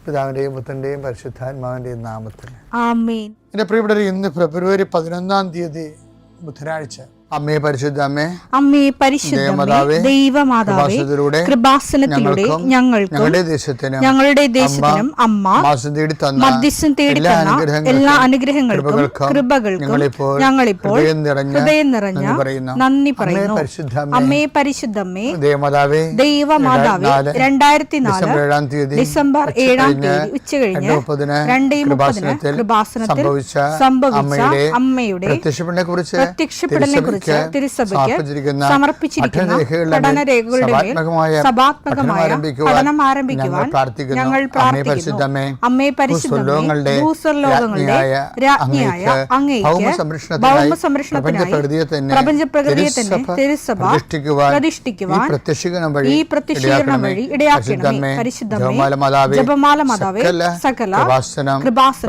പിതാവിൻ്റെയും പുത്രൻ്റെയും പരിശുദ്ധാത്മാവിൻ്റെയും നാമത്തിൽ ആമേൻ. എൻ്റെ പ്രിയപ്പെട്ടവരെ, ഇന്ന് ഫെബ്രുവരി 11 ബുധനാഴ്ച. അമ്മേ പരിശുദ്ധ അമ്മേ, അമ്മേ പരിശുദ്ധമേ, ദൈവമാതാവേ, കൃപാസനത്തിലൂടെ ഞങ്ങളുടെ ദേശത്തിനും അമ്മ മധ്യസ്ഥം തേടി തന്ന എല്ലാ അനുഗ്രഹങ്ങൾക്കും കൃപകൾക്കും ഞങ്ങളിപ്പോൾ ഹൃദയം നിറഞ്ഞ നന്ദി പറയുന്നു. അമ്മേ പരിശുദ്ധമേ, ദൈവമാതാവേ, 2004 ഡിസംബർ 7 ഉച്ചകഴിഞ്ഞ് 2:30 കൃപാസനത്തിൽ സംഭവിച്ച അമ്മയുടെ പ്രത്യക്ഷപ്പെടലിനെ കുറിച്ച് തിരുസഭയ്ക്ക് സമർപ്പിച്ചിരിക്കുന്ന പഠനരേഖകളുടെ മേൽ സഭാത്മകമായ പഠനം ആരംഭിക്കുവാൻ ഞങ്ങൾ പ്രാർത്ഥിക്കുന്നു. അമ്മേ പരിശുദ്ധമേ, ഭൂസ്വർലോകങ്ങളുടെ രാജ്ഞിയായ അങ്ങേയ്ക്ക് ഭൗമസംരക്ഷണത്തിനായി പ്രപഞ്ചപ്രകൃതിയെ തന്നെ തിരുസഭ പ്രതിഷ്ഠിക്കുവാൻ ഈ പ്രത്യക്ഷീകരണം വഴി ഇടയാക്കണമേ. പരിശുദ്ധമേ, ജപമാല മാതാവേ, സകല കൃപാസനം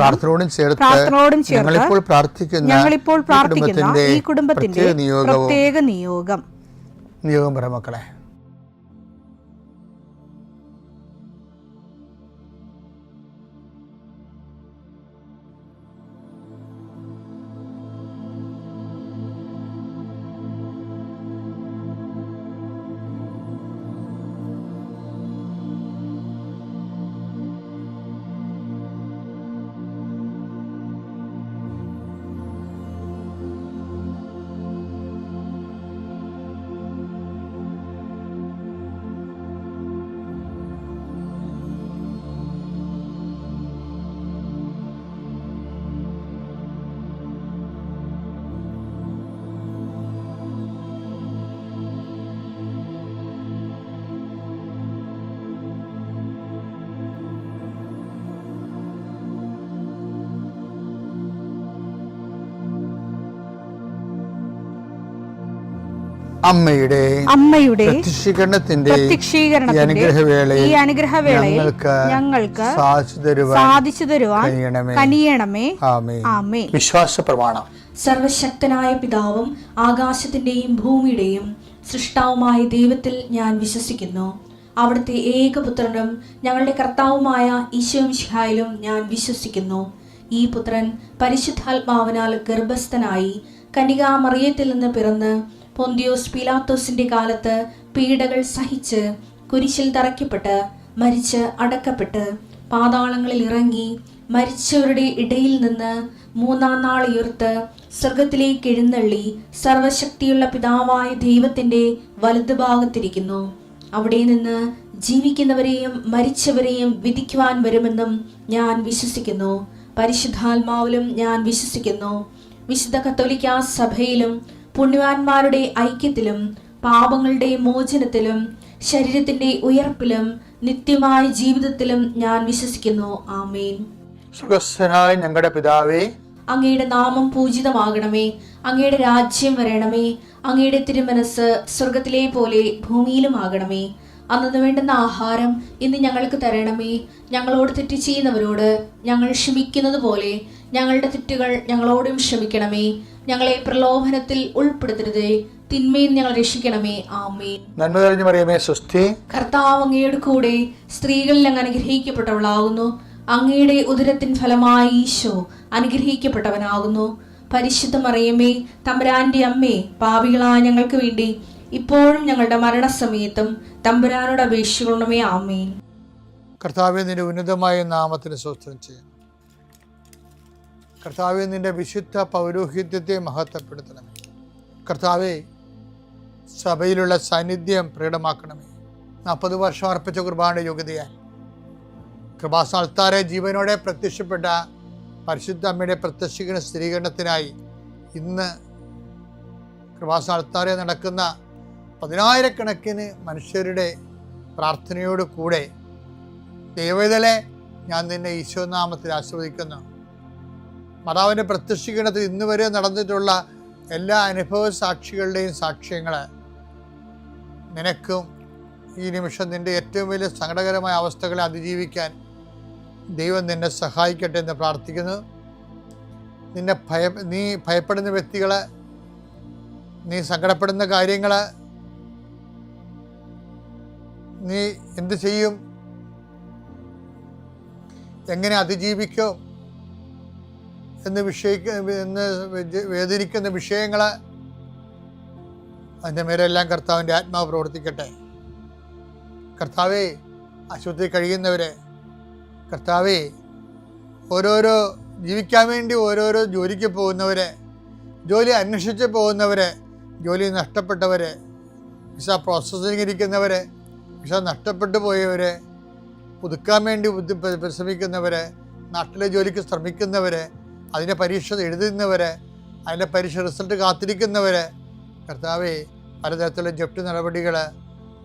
പ്രാർത്ഥനയോടും ചേർത്ത് ഞങ്ങളിപ്പോൾ പ്രാർത്ഥിക്കുന്ന ഈ കുടുംബത്തിന്റെ പ്രത്യേക നിയോഗം പറ മക്കളെ. അമ്മയുടെ പ്രത്യക്ഷീകരണത്തിന്റെ ഈ അനുഗ്രഹവേളയിൽ ഞങ്ങൾക്ക് സാധിച്ചു തരുവാൻ കനിയണമേ. ആമേൻ. വിശ്വാസ പ്രമാണം. സർവശക്തനായ പിതാവും ആകാശത്തിന്റെയും ഭൂമിയുടെയും സൃഷ്ടാവുമായ ദൈവത്തിൽ ഞാൻ വിശ്വസിക്കുന്നു. അവിടുത്തെ ഏകപുത്രനും ഞങ്ങളുടെ കർത്താവുമായ ഈശോമിശിഹായിലും ഞാൻ വിശ്വസിക്കുന്നു. ഈ പുത്രൻ പരിശുദ്ധാത്മാവിനാൽ ഗർഭസ്ഥനായി കന്യകാമറിയത്തിൽ നിന്ന് പിറന്ന് പൊന്തിയോസ് പീലാത്തോസിന്റെ കാലത്ത് പീഡകൾ സഹിച്ച് കുരിശിൽ തറയ്ക്കപ്പെട്ട് മരിച്ച് അടക്കപ്പെട്ട് പാതാളങ്ങളിൽ ഇറങ്ങി മരിച്ചവരുടെ ഇടയിൽ നിന്ന് 3-ാം നാൾ ഉയർത്ത് സ്വർഗത്തിലേക്ക് എഴുന്നള്ളി സർവശക്തിയുള്ള പിതാവായ ദൈവത്തിന്റെ വലതുഭാഗത്തിരിക്കുന്നു. അവിടെ നിന്ന് ജീവിക്കുന്നവരെയും മരിച്ചവരെയും വിധിക്കുവാൻ വരുമെന്നും ഞാൻ വിശ്വസിക്കുന്നു. പരിശുദ്ധാത്മാവിലും ഞാൻ വിശ്വസിക്കുന്നു. വിശുദ്ധ കത്തോലിക്കാ സഭയിലും പുണ്യവാന്മാരുടെ ഐക്യത്തിലും പാപങ്ങളുടെ മോചനത്തിലും ശരീരത്തിന്റെ ഉയർപ്പിലും നിത്യമായ ജീവിതത്തിലും ഞാൻ വിശ്വസിക്കുന്നു. ആമേൻ. സ്വർഗ്ഗസ്ഥനായ ഞങ്ങളുടെ പിതാവേ, അങ്ങയുടെ നാമം പൂജിതമാകണമേ. അങ്ങയുടെ രാജ്യം വരണമേ. അങ്ങയുടെ തിരുമനസ് സ്വർഗത്തിലെ പോലെ ഭൂമിയിലും ആകണമേ. അന്നു വേണ്ടുന്ന ആഹാരം ഇന്ന് ഞങ്ങൾക്ക് തരണമേ. ഞങ്ങളോട് തെറ്റ് ചെയ്യുന്നവരോട് ഞങ്ങൾ ക്ഷമിക്കുന്നത് പോലെ ഞങ്ങളുടെ തെറ്റുകൾ ഞങ്ങളോടും ക്ഷമിക്കണമേ. ഞങ്ങളെ പ്രലോഭനത്തിൽ ഉൾപ്പെടുത്തരുതേ, തിന്മയിൽ ഞങ്ങൾ രക്ഷിക്കണമേ. ആമേൻ. നന്മ നിറഞ്ഞ മറിയമേ, സ്വസ്തി. കർത്താവ് അങ്ങയുടെ കൂടെ സ്ത്രീകളിൽ അങ്ങ് അനുഗ്രഹിക്കപ്പെട്ടവളാകുന്നു. അങ്ങയുടെ ഉദരത്തിൻ ഫലമായി ഈശോ അനുഗ്രഹിക്കപ്പെട്ടവനാകുന്നു. പരിശുദ്ധ മറിയമേ, തമ്പുരാന്റെ അമ്മേ, പാപികളായ ഞങ്ങൾക്ക് വേണ്ടി ഇപ്പോഴും ഞങ്ങളുടെ മരണസമയത്തും തമ്പുരാനോട് അപേക്ഷിക്കണമേ. ആമേൻ. കർത്താവേ, നിന്റെ ഉന്നതമായ നാമത്തിന് സ്തോത്രം ചെയ്യുന്നു. കർത്താവേ, നിന്റെ വിശുദ്ധ പൗരോഹിത്യത്തെ മഹത്വപ്പെടുത്തണമേ. കർത്താവേ, സഭയിലുള്ള സാന്നിധ്യം പ്രകടമാക്കണമേ. 40 വർഷം അർപ്പിച്ച കുർബാന യോഗ്യതയാൽ കൃപാസ്ഥാനത്താരെ ജീവനോടെ പ്രത്യക്ഷപ്പെട്ട പരിശുദ്ധ അമ്മയുടെ പ്രത്യക്ഷീകരണ സ്ഥിരീകരണത്തിനായി ഇന്ന് കൃപാസ്ഥാനത്താരെ നടക്കുന്ന 10,000-കണക്കിന് മനുഷ്യരുടെ പ്രാർത്ഥനയോട് കൂടെ ദൈവവേദലെ ഞാൻ നിന്നെ ഈശോനാമത്തിൽ ആശീർവദിക്കുന്നു. മാതാവിൻ്റെ പ്രത്യക്ഷീകരണത്തിൽ ഇന്ന് വരെ നടന്നിട്ടുള്ള എല്ലാ അനുഭവ സാക്ഷികളുടെയും സാക്ഷ്യങ്ങൾ നിനക്കും ഈ നിമിഷം നിൻ്റെ ഏറ്റവും വലിയ സങ്കടകരമായ അവസ്ഥകളെ അതിജീവിക്കാൻ ദൈവം നിന്നെ സഹായിക്കട്ടെ എന്ന് പ്രാർത്ഥിക്കുന്നു. നീ ഭയപ്പെടുന്ന വ്യക്തികൾ, നീ സങ്കടപ്പെടുന്ന കാര്യങ്ങൾ, നീ എന്ത് ചെയ്യും, എങ്ങനെ അതിജീവിക്കും എന്ന് വേദനിക്കുന്ന വിഷയങ്ങൾ, അതിൻ്റെ മേലെല്ലാം കർത്താവിൻ്റെ ആത്മാവ് പ്രവർത്തിക്കട്ടെ. കർത്താവേ, ആശുപത്രി കഴിയുന്നവരെ, കർത്താവേ, ഓരോരോ ജീവിക്കാൻ വേണ്ടി ഓരോരോ ജോലിക്ക് പോകുന്നവരെ, ജോലി അന്വേഷിച്ച് പോകുന്നവരെ, ജോലി നഷ്ടപ്പെട്ടവരെ, വിസ പ്രോസസ്സിംഗ് ഇരിക്കുന്നവരെ, വിസ നഷ്ടപ്പെട്ടു പോയവരെ, പുതുക്കാൻ വേണ്ടി പരിശ്രമിക്കുന്നവരെ, നാട്ടിലെ ജോലിക്ക് ശ്രമിക്കുന്നവരെ, അതിൻ്റെ പരീക്ഷ എഴുതുന്നവരെ, അതിൻ്റെ പരീക്ഷ റിസൾട്ട് കാത്തിരിക്കുന്നവരെ, കർത്താവേ, പലതരത്തിലുള്ള ജപ്തി നടപടികൾ,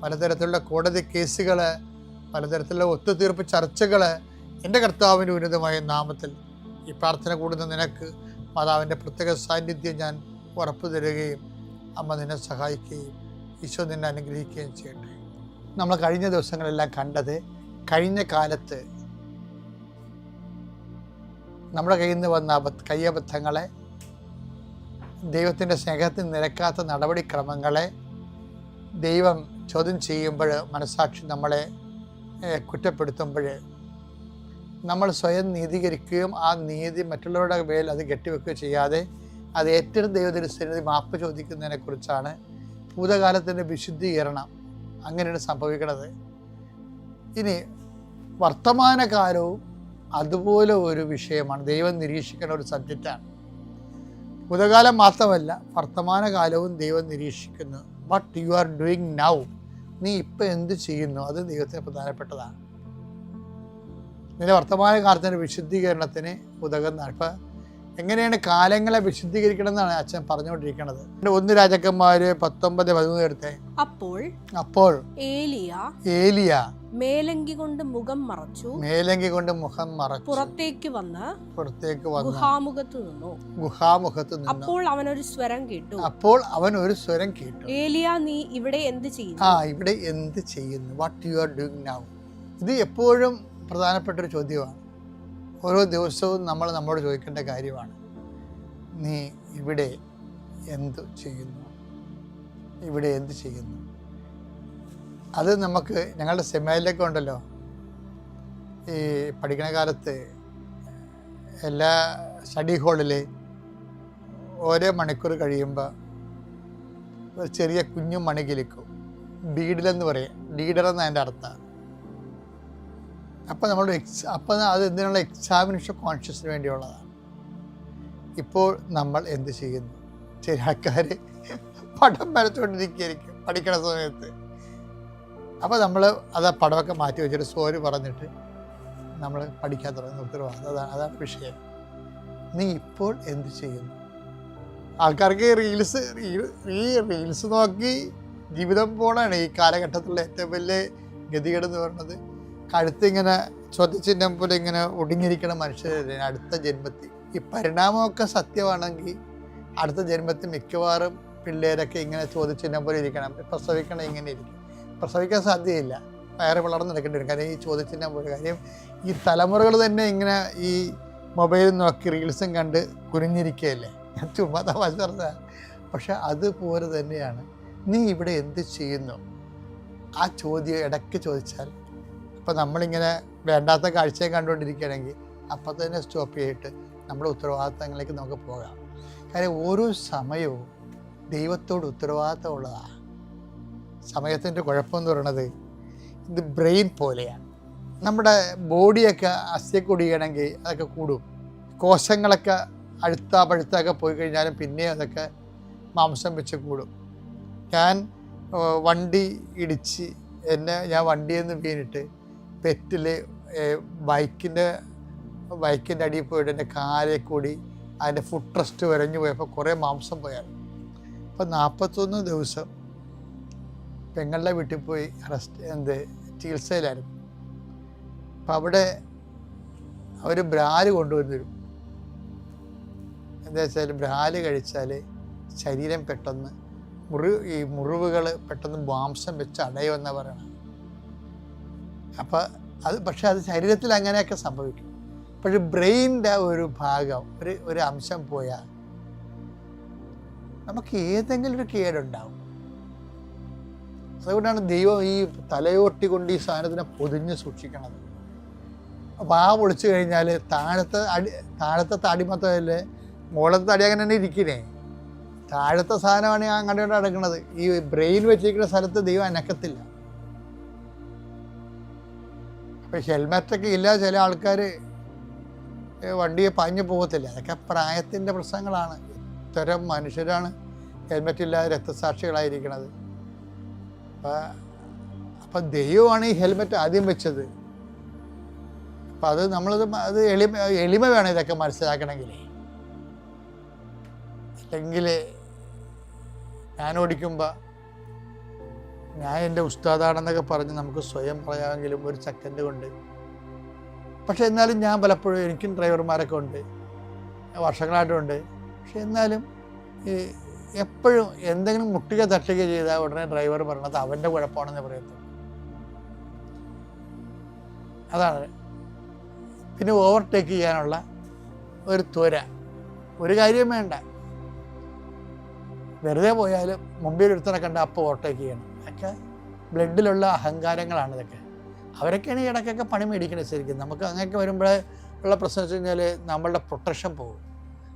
പലതരത്തിലുള്ള കോടതി കേസുകൾ, പലതരത്തിലുള്ള ഒത്തുതീർപ്പ് ചർച്ചകൾ, എൻ്റെ കർത്താവിൻ്റെ ഉന്നതമായ നാമത്തിൽ ഈ പ്രാർത്ഥന കൂടുന്ന നിനക്ക് മാതാവിൻ്റെ പ്രത്യേക സാന്നിധ്യം ഞാൻ ഉറപ്പു തരികയും അമ്മ നിന്നെ സഹായിക്കുകയും ഈശോ നിന്നെ അനുഗ്രഹിക്കുകയും ചെയ്യട്ടെ. നമ്മൾ കഴിഞ്ഞ ദിവസങ്ങളെല്ലാം കണ്ടത്, കഴിഞ്ഞ കാലത്ത് നമ്മുടെ കയ്യിൽ നിന്ന് വന്ന കയ്യബദ്ധങ്ങളെ, ദൈവത്തിൻ്റെ സ്നേഹത്തിന് നിരക്കാത്ത നടപടിക്രമങ്ങളെ ദൈവം ചോദ്യം ചെയ്യുമ്പോൾ, മനസാക്ഷി നമ്മളെ കുറ്റപ്പെടുത്തുമ്പോൾ നമ്മൾ സ്വയം നീതീകരിക്കുകയും ആ നീതി മറ്റുള്ളവരുടെ മേൽ അത് കെട്ടിവെക്കുകയോ ചെയ്യാതെ അത് ഏറ്റെടുത്ത് ദൈവത്തിൻ്റെ മാപ്പ് ചോദിക്കുന്നതിനെക്കുറിച്ചാണ് ഭൂതകാലത്തിൻ്റെ വിശുദ്ധീകരണം. അങ്ങനെയാണ് സംഭവിക്കുന്നത്. ഇനി വർത്തമാനകാലവും അതുപോലെ ഒരു വിഷയമാണ്. ദൈവം നിരീക്ഷിക്കുന്ന ഒരു സബ്ജക്റ്റാണ്. ഭൂതകാലം മാത്രമല്ല, വർത്തമാനകാലവും ദൈവം നിരീക്ഷിക്കുന്നു. What you are doing now, നീ ഇപ്പം എന്ത് ചെയ്യുന്നു, അത് ദൈവത്തിന് പ്രധാനപ്പെട്ടതാണ്. നിന്റെ വർത്തമാനകാലത്തിൻ്റെ വിശുദ്ധീകരണത്തിന് ഉതകുന്നതാണ്. ഇപ്പം എങ്ങനെയാണ് കാലങ്ങളെ വിശുദ്ധീകരിക്കണം എന്നാണ് അച്ഛൻ പറഞ്ഞുകൊണ്ടിരിക്കുന്നത്. 1 രാജാക്കന്മാർ 19:13 എടുത്തേ. അപ്പോൾ ഏലിയ മേലങ്കി കൊണ്ട് മുഖം മറച്ചു പുറത്തേക്ക് വന്ന് ഗുഹാമുഖത്ത് നിന്നു. അപ്പോൾ അവൻ ഒരു സ്വരം കേട്ടു. ഏലിയ, നീ ഇവിടെ എന്ത് ചെയ്യുന്നു? What you are doing now. ഇത് എപ്പോഴും പ്രധാനപ്പെട്ടൊരു ചോദ്യമാണ്. ഓരോ ദിവസവും നമ്മൾ നമ്മോട് ചോദിക്കേണ്ട കാര്യമാണ്. നീ ഇവിടെ എന്ത് ചെയ്യുന്നു? അത് നമുക്ക് ഞങ്ങളുടെ സെമിനാറിലൊക്കെ ഉണ്ടല്ലോ, ഈ പഠിക്കണ കാലത്ത് എല്ലാ സ്റ്റഡി ഹാളിൽ ഓരോ മണിക്കൂർ കഴിയുമ്പോൾ ഒരു ചെറിയ കുഞ്ഞു മണി കിളിക്കും. ബീഡിലെന്ന് പറയും, ലീഡർ എന്ന് അതിൻ്റെ അർത്ഥം. അപ്പോൾ നമ്മൾ അത് എന്തിനുള്ള എക്സാമിനേഷൻ കോൺഷ്യസിന് വേണ്ടിയുള്ളതാണ്. ഇപ്പോൾ നമ്മൾ എന്ത് ചെയ്യുന്നു? ചില ആൾക്കാർ പടം വരച്ചുകൊണ്ടിരിക്കുകയായിരിക്കും പഠിക്കണ സമയത്ത്. അപ്പോൾ നമ്മൾ അത് പടമൊക്കെ മാറ്റി വെച്ചിട്ട് സോറി പറഞ്ഞിട്ട് നമ്മൾ പഠിക്കാൻ തുടങ്ങുന്ന ഉത്തരവാദിത്വം. അതാണ് വിഷയം. നീ ഇപ്പോൾ എന്ത് ചെയ്യുന്നു? ആൾക്കാർക്ക് റീൽസ് നോക്കി ജീവിതം പോകണമാണ് ഈ കാലഘട്ടത്തിലുള്ള ഏറ്റവും വലിയ ഗതികേട് എന്ന് പറയുന്നത്. കഴുത്തിങ്ങനെ ചോദ്യചിഹ്നം പോലെ ഇങ്ങനെ ഒടുങ്ങിയിരിക്കുന്ന മനുഷ്യരെ അടുത്ത ജന്മത്തിൽ. ഈ പരിണാമമൊക്കെ സത്യമാണെങ്കിൽ അടുത്ത ജന്മത്തിൽ മിക്കവാറും പിള്ളേരൊക്കെ ഇങ്ങനെ ചോദ്യചിഹ്നം പോലെ ഇരിക്കണം. പ്രസവിക്കണം ഇങ്ങനെ ഇരിക്കും. പ്രസവിക്കാൻ സാധ്യതയില്ല, വയറ് വളർന്ന് നടക്കേണ്ടി വരും. കാര്യം ഈ ചോദ്യചിഹ്നം പോലെ. കാര്യം ഈ തലമുറകൾ തന്നെ ഇങ്ങനെ ഈ മൊബൈലിൽ നോക്കി റീൽസും കണ്ട് കുനിഞ്ഞിരിക്കുകയല്ലേ. ഞാൻ ചുമ്മാ തമാശ പറഞ്ഞതാണ്. പക്ഷെ അതുപോലെ തന്നെയാണ് നീ ഇവിടെ എന്ത് ചെയ്യുന്നു. ആ ചോദ്യം ഇടയ്ക്ക് ചോദിച്ചാൽ, അപ്പോൾ നമ്മളിങ്ങനെ വേണ്ടാത്ത കാഴ്ചയെ കണ്ടുകൊണ്ടിരിക്കുകയാണെങ്കിൽ അപ്പം തന്നെ സ്റ്റോപ്പ് ചെയ്തിട്ട് നമ്മുടെ ഉത്തരവാദിത്തങ്ങളിലേക്ക് നമുക്ക് പോകാം. കാര്യം ഓരോ സമയവും ദൈവത്തോട് ഉത്തരവാദിത്തമുള്ളതാണ്. സമയത്തിൻ്റെ കുഴപ്പമെന്ന് പറയുന്നത് ഇത് ബ്രെയിൻ പോലെയാണ്. നമ്മുടെ ബോഡിയൊക്കെ അസ്ഥിയൊടിയണമെങ്കിൽ അതൊക്കെ കൂടും. കോശങ്ങളൊക്കെ പഴുത്തൊക്കെ പോയി കഴിഞ്ഞാലും പിന്നെ അതൊക്കെ മാംസം വെച്ച് കൂടും. ഞാൻ വണ്ടി ഇടിച്ച് ഞാൻ വണ്ടിയിൽ നിന്ന് വീണിട്ട് പെറ്റിൽ ബൈക്കിൻ്റെ അടിയിൽ പോയിട്ട് എൻ്റെ കാലിൽ കൂടി അതിൻ്റെ ഫുട് റെസ്റ്റ് വരഞ്ഞു പോയപ്പോൾ കുറേ മാംസം പോയായിരുന്നു. അപ്പോൾ 41 ദിവസം പെങ്ങളുടെ വീട്ടിൽ പോയി ചികിത്സയിലായിരുന്നു. അപ്പം അവിടെ അവർ ബ്രാല് കൊണ്ടുവന്നു തരും. എന്താ വെച്ചാൽ ബ്രാല് കഴിച്ചാൽ ശരീരം പെട്ടെന്ന് ഈ മുറിവുകൾ പെട്ടെന്ന് മാംസം വെച്ച് അടയുമെന്നാണ് പറയണത്. അപ്പം പക്ഷെ അത് ശരീരത്തിൽ അങ്ങനെയൊക്കെ സംഭവിക്കും. പക്ഷേ ബ്രെയിനിൻ്റെ ഒരു ഭാഗം ഒരു അംശം പോയാൽ നമുക്ക് ഏതെങ്കിലും ഒരു കേടുണ്ടാവും. അതുകൊണ്ടാണ് ദൈവം ഈ തലയോട്ടി കൊണ്ട് ഈ സാധനത്തിനെ പൊതിഞ്ഞ് സൂക്ഷിക്കണത്. വാ പൊളിച്ചു കഴിഞ്ഞാൽ താഴത്തെ തടി മൊത്തമല്ലേ, മുകളത്തെ തടി അങ്ങനെ തന്നെ ഇരിക്കണേ. താഴത്തെ സാധനമാണ് ഞാൻ അങ്ങോട്ട് അടക്കുന്നത്. ഈ ബ്രെയിൻ വെച്ചിരിക്കുന്ന സ്ഥലത്ത് ദൈവം അനക്കത്തില്ല. അപ്പം ഹെൽമെറ്റൊക്കെ ഇല്ലാതെ ചില ആൾക്കാർ വണ്ടിയെ പാഞ്ഞു പോകത്തില്ല. അതൊക്കെ പ്രായത്തിൻ്റെ പ്രശ്നങ്ങളാണ്. ഇത്തരം മനുഷ്യരാണ് ഹെൽമെറ്റ് ഇല്ലാതെ രക്തസാക്ഷികളായിരിക്കുന്നത്. അപ്പം ദൈവമാണ് ഈ ഹെൽമെറ്റ് ആദ്യം വെച്ചത്. അപ്പം അത് അത് എളിമ വേണം ഇതൊക്കെ മനസ്സിലാക്കണമെങ്കിൽ. അല്ലെങ്കിൽ ഞാൻ ഓടിക്കുമ്പോൾ ഞാൻ എൻ്റെ ഉസ്താദാണെന്നൊക്കെ പറഞ്ഞ് നമുക്ക് സ്വയം പറയാമെങ്കിലും ഒരു സെക്കൻഡ് കൊണ്ട്. പക്ഷെ എന്നാലും ഞാൻ പലപ്പോഴും, എനിക്കും ഡ്രൈവർമാരൊക്കെ ഉണ്ട്, വർഷങ്ങളായിട്ടുമുണ്ട്. പക്ഷെ എന്നാലും എപ്പോഴും എന്തെങ്കിലും മുട്ടുക തട്ടുക ചെയ്താൽ ഉടനെ ഡ്രൈവർ പറയണത് അവൻ്റെ കുഴപ്പമാണെന്ന് പറയത്തുള്ളൂ. അതാണ്. പിന്നെ ഓവർടേക്ക് ചെയ്യാനുള്ള ഒരു ത്വര, ഒരു കാര്യം വേണ്ട. വെറുതെ പോയാലും മുമ്പിൽ ഒരുത്തനെ കണ്ട അപ്പോൾ ഓവർടേക്ക് ചെയ്യണം. അതൊക്കെ ബ്ലഡിലുള്ള അഹങ്കാരങ്ങളാണ് ഇതൊക്കെ. അവരൊക്കെയാണ് ഈ ഇടയ്ക്കൊക്കെ പണി മേടിക്കണത്. ശരിക്കും നമുക്ക് അങ്ങനെയൊക്കെ വരുമ്പോഴേ ഉള്ള പ്രശ്നം വെച്ച് കഴിഞ്ഞാൽ നമ്മളുടെ പ്രൊട്ടക്ഷൻ പോകും.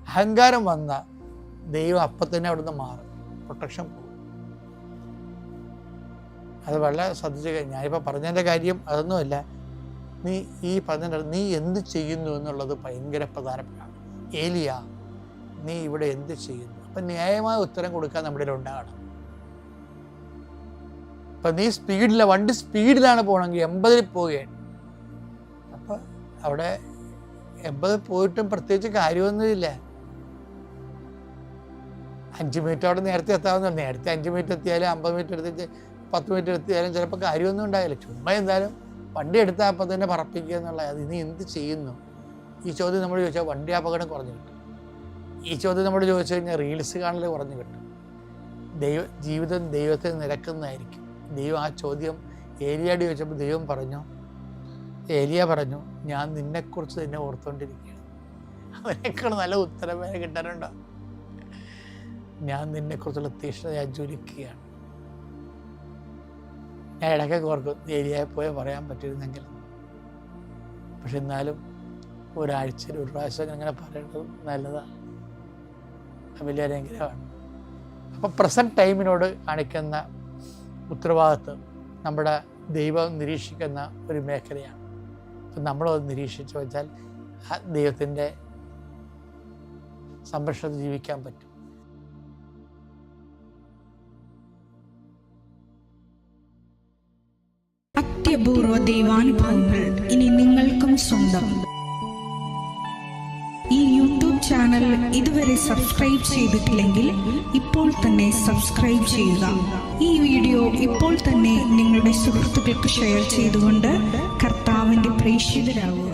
അഹങ്കാരം വന്നാൽ ദൈവം അപ്പം തന്നെ അവിടുന്ന് മാറും, പ്രൊട്ടക്ഷൻ പോകും. അത് വളരെ ശ്രദ്ധിച്ച്. ഞാനിപ്പോൾ പറഞ്ഞതിൻ്റെ കാര്യം അതൊന്നുമല്ല. നീ എന്ത് ചെയ്യുന്നു എന്നുള്ളത് ഭയങ്കര പ്രധാനപ്പെട്ടതാണ്. ഏലിയ, നീ ഇവിടെ എന്ത് ചെയ്യുന്നു? അപ്പം ന്യായമായ ഉത്തരം കൊടുക്കാൻ നമ്മുടെ ഉണ്ടാകണം. അപ്പം നീ വണ്ടി സ്പീഡിലാണ് പോകണമെങ്കിൽ 80-ൽ പോവുകയാണ്. അപ്പം അവിടെ 80 പോയിട്ടും പ്രത്യേകിച്ച് കാര്യമൊന്നുമില്ല. 5 മിനിറ്റ് അവിടെ നേരത്തെ എത്താവുന്നതാണ്. നേരത്തെ 5 മിനിറ്റ് എത്തിയാലും 50 മിനിറ്റ് എടുത്തിട്ട് 10 മിനിറ്റ് എത്തിയാലും ചിലപ്പോൾ കാര്യമൊന്നും ഉണ്ടാവില്ല. ചുമ്മാ എന്തായാലും വണ്ടി എടുത്താൽ അപ്പം തന്നെ പറപ്പിക്കുക എന്നുള്ളത്. അത് നീ എന്ത് ചെയ്യുന്നു? ഈ ചോദ്യം നമ്മൾ ചോദിച്ചാൽ വണ്ടി അപകടം കുറഞ്ഞു കിട്ടും. ഈ ചോദ്യം നമ്മൾ ചോദിച്ചു കഴിഞ്ഞാൽ റീൽസ് കാണൽ കുറഞ്ഞു കിട്ടും. ജീവിതം ദൈവത്തെ നിരക്കുന്നതായിരിക്കും. ദൈവം ആ ചോദ്യം ഏലിയോട് ചോദിച്ചപ്പോൾ ദൈവം പറഞ്ഞു, ഏലിയ പറഞ്ഞു, ഞാൻ നിന്നെക്കുറിച്ച് തന്നെ ഓർത്തുകൊണ്ടിരിക്കുകയാണ്. അതിനേക്കാൾ നല്ല ഉത്തരം വരെ കിട്ടാനുണ്ടോ? ഞാൻ നിന്നെക്കുറിച്ചുള്ള തീഷ്ണത ഞാൻ ജ്വലിക്കുകയാണ്. ഞാൻ ഇടയ്ക്കൊക്കെ ഓർക്കും ഏലിയയെ പോയി പറയാൻ പറ്റിയിരുന്നെങ്കിൽ. പക്ഷെ എന്നാലും ഒരാഴ്ചയിൽ ഒരു പ്രാവശ്യം അങ്ങനെ പറയേണ്ടത് നല്ലതാണ്. വലിയ അനുഗ്രഹമാണ്. അപ്പോൾ പ്രസൻറ്റ് ടൈമിനോട് കാണിക്കുന്ന ഉത്തരവാദിത്വം നമ്മുടെ ദൈവം നിരീക്ഷിക്കുന്ന ഒരു മേഖലയാണ്. അപ്പം നമ്മളത് നിരീക്ഷിച്ച് വെച്ചാൽ ആ ദൈവത്തിൻ്റെ സംരക്ഷണത്തിൽ ജീവിക്കാൻ പറ്റും. അത്യപൂർവ ദൈവാനുഭവങ്ങൾ ഇനി നിങ്ങൾക്കും സ്വന്തം. ഈ യൂട്യൂബ് ചാനൽ ഇതുവരെ സബ്സ്ക്രൈബ് ചെയ്തിട്ടില്ലെങ്കിൽ ഇപ്പോൾ തന്നെ സബ്സ്ക്രൈബ് ചെയ്യുക. ഈ വീഡിയോ ഇപ്പോൾ തന്നെ നിങ്ങളുടെ സുഹൃത്തുക്കൾക്ക് ഷെയർ ചെയ്തുകൊണ്ട് കർത്താവിൻ്റെ പ്രേക്ഷിതരാകുക.